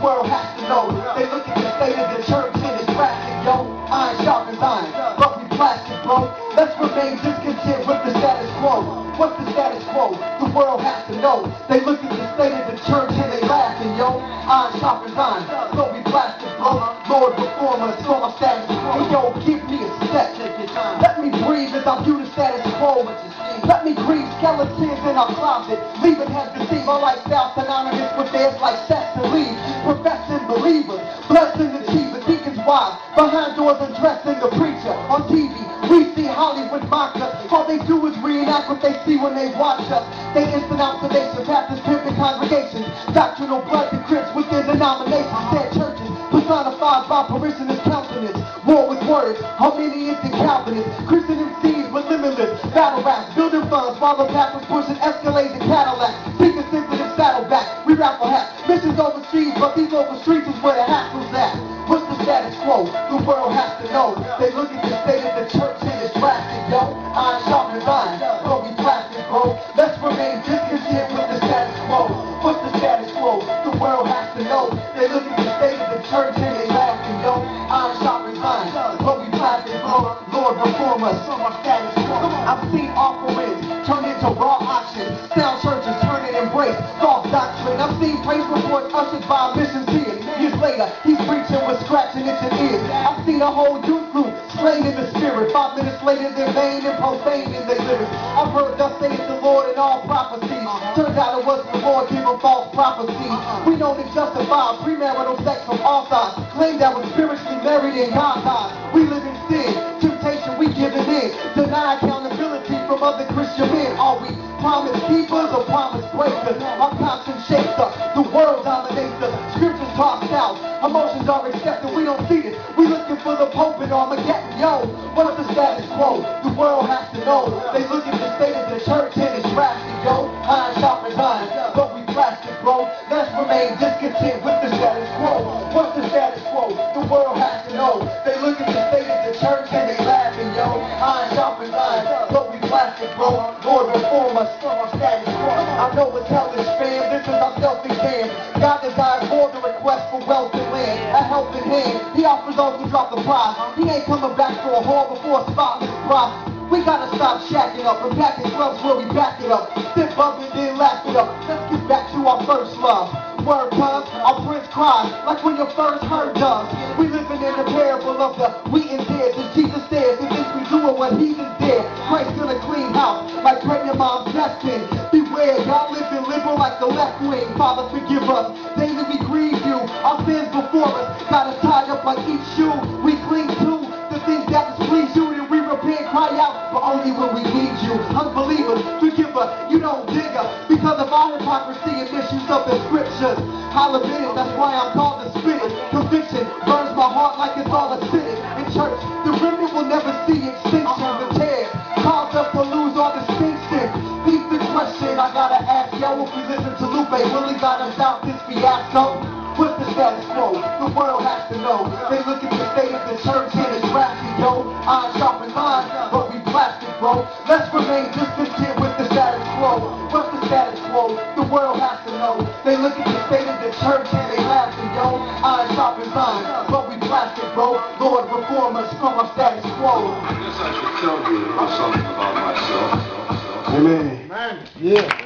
world has to know. They look at the state of the church and it's drastic, yo. Iron sharpens iron, but we plastic, bro. Let's remain discontent with the status quo. What's the status quo? The world has to know. They look at the state of the church and they laughing, yo. Iron sharpens iron, but we plastic, bro. Lord, reform us from our status quo. Yo, give me a sec. Let me breathe as I view the status quo. Let me grieve skeletons in our closet. Leaving has deceived our lifestyle synonymous with theirs like sex and leave. Professing believers, blessing the achievers, deacons wives, behind doors and dressing the preacher. On TV, we see Hollywood mock us. All they do is reenact what they see when they watch us. They instant observation, pastors, pimping congregations, doctrinal blood and crips within denominations, dead churches, personified by parishioners' countenance. War with words, Arminians and Calvinists, Christian MCs with limitless battle raps, building funds while the pastors pushing Escalades and Cadillacs, seeking sensitive saddleback. We rap for hats, missions overseas, but these local streets is where the hassle's at. What's the status quo? The world has to know. They look at the state of the church and it's drastic, yo. Iron sharpens iron, but we plastic, bro. Let's remain discontent with the status quo. What's the status quo? The world has to know. They look at the state of the church and they laughing, yo. Iron sharpens iron, but we plastic, bro. Lord, reform us from our status quo. I've seen offerings turn into raw auctions, sound churches turn and embrace false doctrine. I've seen praise reports ushered by missions here. Years later, he's preaching with scratching itching ears. I've seen a whole youth group slain in the spirit. 5 minutes later, they're vain and profane in their lyrics. I've heard thus saith the Lord in all prophecies. Turns out it was the Lord giving false prophecies. We know they justify premarital sex from all sides. Claim that we're spiritually married in God's eyes. We live in sin, temptation we giving in. Deny accountability from other Christian men. Are we promise keepers or promise breakers? Our conscience shakes us, the world dominates us. Scriptures tossed out, emotions are accepted. We don't see this. We looking for the Pope in Armageddon. Yo, what's the status quo? The world has to know. They look at the state of the church and it's drastic, yo. Iron sharpens iron, but we plastic, bro. Let's remain discontent with the status quo. What's the status quo? The world has to know. They look at the state of the church and they laughing, yo. Iron sharpens iron, but we plastic, bro. Lord, reform us from our status quo. I know it's hellish, fam. This is our self-exam. God desires more than request for wealth and land. A helping hand, he offers those who drop the prize. He ain't coming back for a whore before a spotless bride. We gotta stop shacking up and packing clubs where we back it up. Sit bump and then laugh it up. Let's get back to our first love. Word comes, our prince cries, like when your first heard does. We living in the parable of the wheat and tares. As Jesus says, the things we doing what heathens dare. Christ in a clean house, like pregnant mom's destined. Beware, y'all living liberal like the left wing. Father, forgive us. Daily we grieve you. Our sins before us got us tied up like each shoe. We cling to the things that displease you. Then we repent, cry out, but only when we need you. Unbelievers, forgive us. You don't dig us because of our hypocrisy and misuse of the scriptures. I'll admit it, that's why I'm called the spirit. Conviction burns my heart like it's all acidic. In church, the remnant will never see extinction. The tears cause us to lose our distinction. Beat the question I gotta ask, yo, if we listen to Lupe, will he got us out this fiasco? What's the status quo? The world has to know. They look at the state of the church and it's drastic, yo. Iron sharpens iron, but we plastic, bro. Let's remain discontent with the status quo. What's the status quo? The world has to know. They look at the state of the church and they laughing, yo. Iron sharpens iron, but we plastic, bro. Lord, reform us from our status quo. I guess I should tell you something about myself. Amen. Amen. Yeah.